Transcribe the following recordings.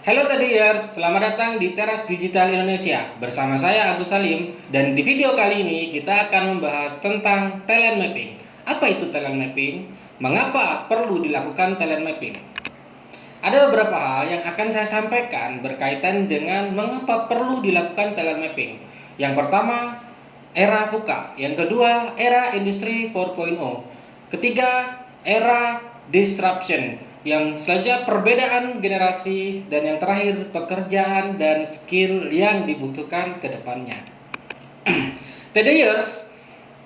Halo Tadiers, selamat datang di Teras Digital Indonesia. Bersama saya Agus Salim, dan di video kali ini kita akan membahas tentang talent mapping. Apa itu talent mapping? Mengapa perlu dilakukan talent mapping? Ada beberapa hal yang akan saya sampaikan berkaitan dengan mengapa perlu dilakukan talent mapping. Yang pertama, era VUCA. Yang kedua, era Industri 4.0. Ketiga, era disruption. Yang selanjutnya, perbedaan generasi. Dan yang terakhir, pekerjaan dan skill yang dibutuhkan ke depannya. Tadayers,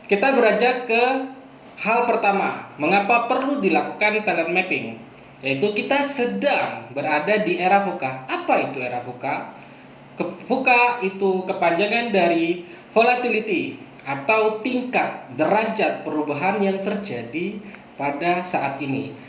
kita beranjak ke hal pertama, mengapa perlu dilakukan talent mapping? Yaitu kita sedang berada di era VUCA. Apa itu era VUCA? VUCA itu kepanjangan dari volatility atau tingkat derajat perubahan yang terjadi pada saat ini.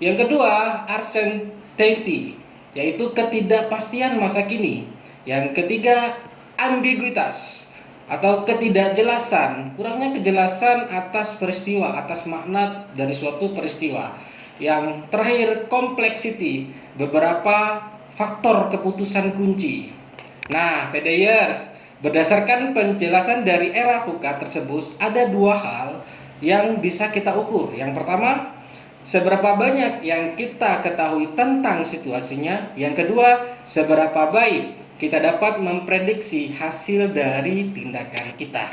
Yang kedua, uncertainty, yaitu ketidakpastian masa kini. Yang ketiga, ambiguitas atau ketidakjelasan, kurangnya kejelasan atas peristiwa, atas makna dari suatu peristiwa. Yang terakhir, complexity, beberapa faktor keputusan kunci. Nah, Tadayers, berdasarkan penjelasan dari era VUCA tersebut, ada dua hal yang bisa kita ukur. Yang pertama, seberapa banyak yang kita ketahui tentang situasinya. Yang kedua, seberapa baik kita dapat memprediksi hasil dari tindakan kita.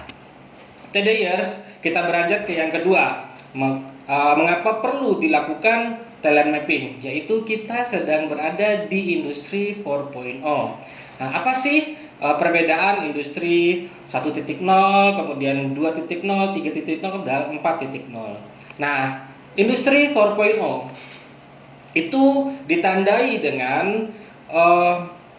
Tadayers, kita beranjak ke yang kedua. Mengapa perlu dilakukan talent mapping? Yaitu kita sedang berada di industri 4.0. Nah, apa sih perbedaan industri 1.0, kemudian 2.0, 3.0, dan 4.0? Nah, industri 4.0 itu ditandai dengan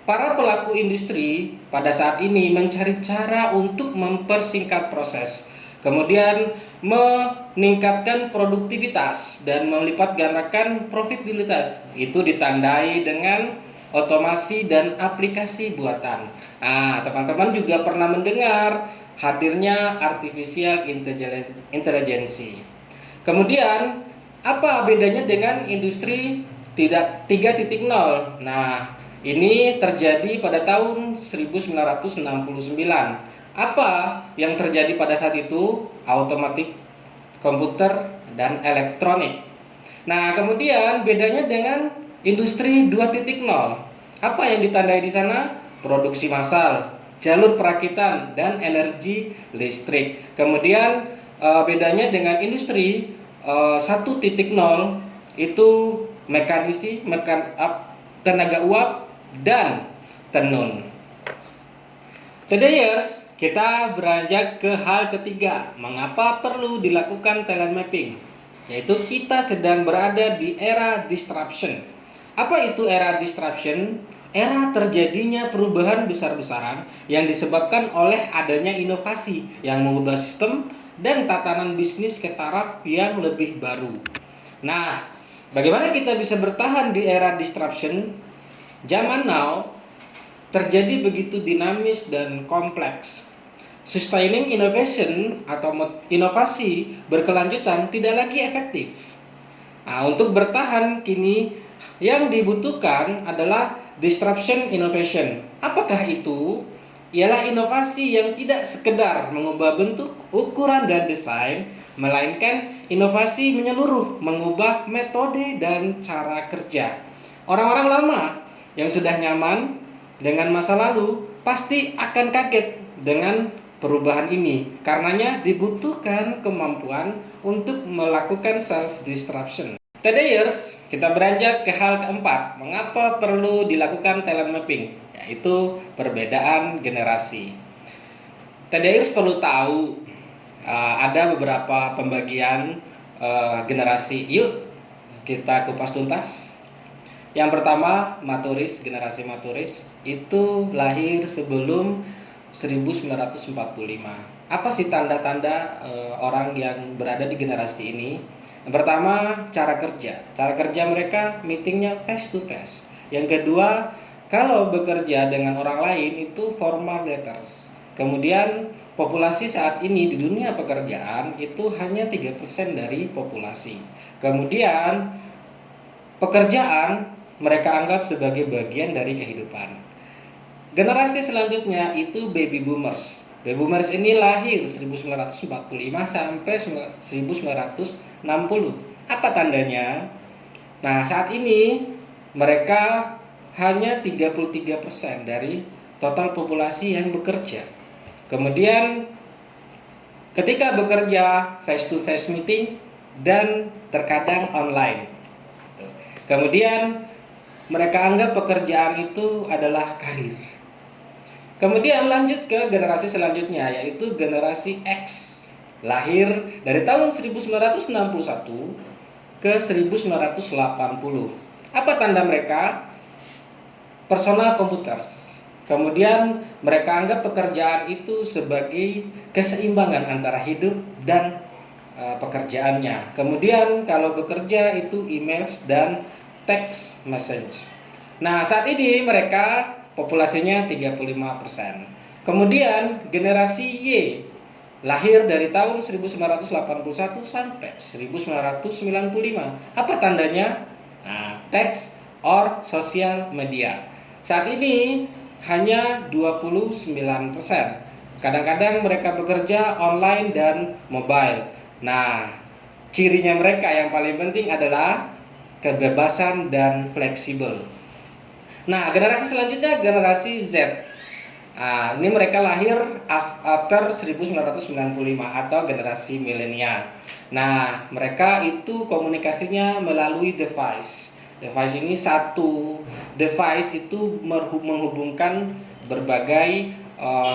para pelaku industri pada saat ini mencari cara untuk mempersingkat proses, kemudian meningkatkan produktivitas dan melipat gandakan profitabilitas. Itu ditandai dengan otomasi dan aplikasi buatan. Nah, teman-teman juga pernah mendengar hadirnya artificial intelligence. Kemudian, apa bedanya dengan industri 3.0? Nah, ini terjadi pada tahun 1969. Apa yang terjadi pada saat itu? Otomatik, komputer, dan elektronik. Nah, kemudian bedanya dengan industri 2.0. Apa yang ditandai di sana? Produksi massal, jalur perakitan, dan energi listrik. Kemudian bedanya dengan industri 1.0 itu tenaga uap, dan tenun. Todayers, kita beranjak ke hal ketiga, mengapa perlu dilakukan talent mapping? Yaitu kita sedang berada di era disruption. Apa itu era disruption? Era terjadinya perubahan besar-besaran yang disebabkan oleh adanya inovasi yang mengubah sistem dan tatanan bisnis ke taraf yang lebih baru. Nah, bagaimana kita bisa bertahan di era disruption? Zaman now terjadi begitu dinamis dan kompleks. Sustaining innovation atau inovasi berkelanjutan tidak lagi efektif. Nah, untuk bertahan kini yang dibutuhkan adalah disruption innovation. Apakah itu? Ialah inovasi yang tidak sekedar mengubah bentuk, ukuran, dan desain, melainkan inovasi menyeluruh, mengubah metode dan cara kerja. Orang-orang lama yang sudah nyaman dengan masa lalu pasti akan kaget dengan perubahan ini. Karenanya dibutuhkan kemampuan untuk melakukan self disruption. Todayers, kita beranjak ke hal keempat, mengapa perlu dilakukan talent mapping, yaitu perbedaan generasi. Todayers perlu tahu ada beberapa pembagian generasi. Yuk kita kupas tuntas. Yang pertama, maturis, generasi maturis itu lahir sebelum 1945. Apa sih tanda-tanda orang yang berada di generasi ini? Yang pertama, cara kerja. Cara kerja mereka meetingnya face to face. Yang kedua, kalau bekerja dengan orang lain itu formal letters. Kemudian populasi saat ini di dunia pekerjaan itu hanya 3% dari populasi. Kemudian pekerjaan mereka anggap sebagai bagian dari kehidupan. Generasi selanjutnya itu baby boomers. Baby boomers ini lahir 1945 sampai 1960. Apa tandanya? Nah, saat ini mereka hanya 33% dari total populasi yang bekerja. Kemudian ketika bekerja face to face meeting dan terkadang online. Kemudian mereka anggap pekerjaan itu adalah karir. Kemudian lanjut ke generasi selanjutnya, yaitu generasi X. Lahir dari tahun 1961 ke 1980. Apa tanda mereka? Personal computers. Kemudian mereka anggap pekerjaan itu sebagai keseimbangan antara hidup dan pekerjaannya. Kemudian kalau bekerja itu emails dan text message. Nah, saat ini mereka populasinya 35%. Kemudian generasi Y lahir dari tahun 1981 sampai 1995. Apa tandanya? Nah, text or social media. Saat ini hanya 29%. Kadang-kadang mereka bekerja online dan mobile. Nah, cirinya mereka yang paling penting adalah kebebasan dan fleksibel. Nah, generasi selanjutnya generasi Z. Nah, ini mereka lahir after 1995 atau generasi milenial. Nah, mereka itu komunikasinya melalui device. Device ini satu device itu menghubungkan berbagai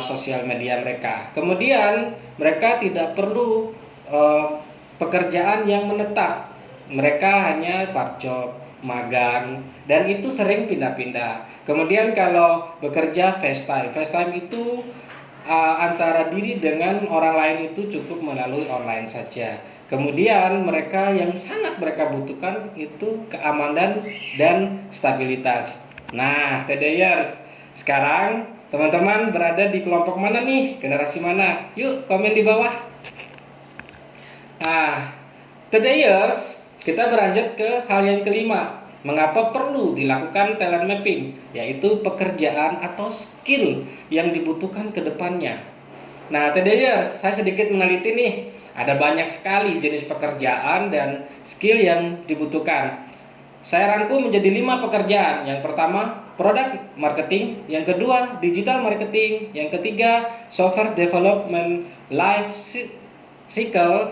sosial media mereka. Kemudian mereka tidak perlu pekerjaan yang menetap. Mereka hanya part job, magang, dan itu sering pindah-pindah. Kemudian kalau bekerja FaceTime itu antara diri dengan orang lain itu cukup melalui online saja. Kemudian mereka yang sangat mereka butuhkan itu keamanan dan stabilitas. Nah, TDers, sekarang teman-teman berada di kelompok mana nih? Generasi mana? Yuk komen di bawah. Nah, TDers, kita beranjak ke hal yang kelima. Mengapa perlu dilakukan talent mapping? Yaitu pekerjaan atau skill yang dibutuhkan ke depannya. Nah, TDers, saya sedikit meneliti nih. Ada banyak sekali jenis pekerjaan dan skill yang dibutuhkan. Saya rangkum menjadi 5 pekerjaan. Yang pertama, product marketing. Yang kedua, digital marketing. Yang ketiga, software development, life cycle,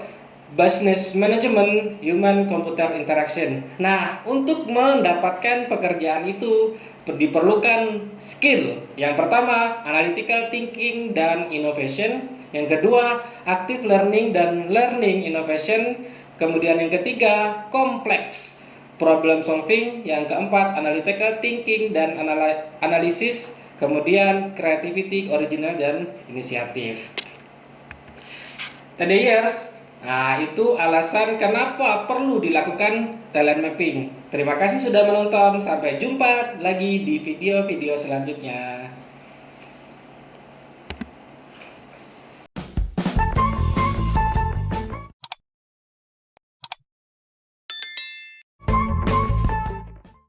business management, human computer interaction. Nah, untuk mendapatkan pekerjaan itu diperlukan skill. Yang pertama, analytical thinking dan innovation. Yang kedua, active learning dan learning innovation. Kemudian yang ketiga, complex problem solving. Yang keempat, analytical thinking dan analisis. Kemudian creativity, original dan inisiatif. TDers, nah, itu alasan kenapa perlu dilakukan talent mapping. Terima kasih sudah menonton. Sampai jumpa lagi di video-video selanjutnya.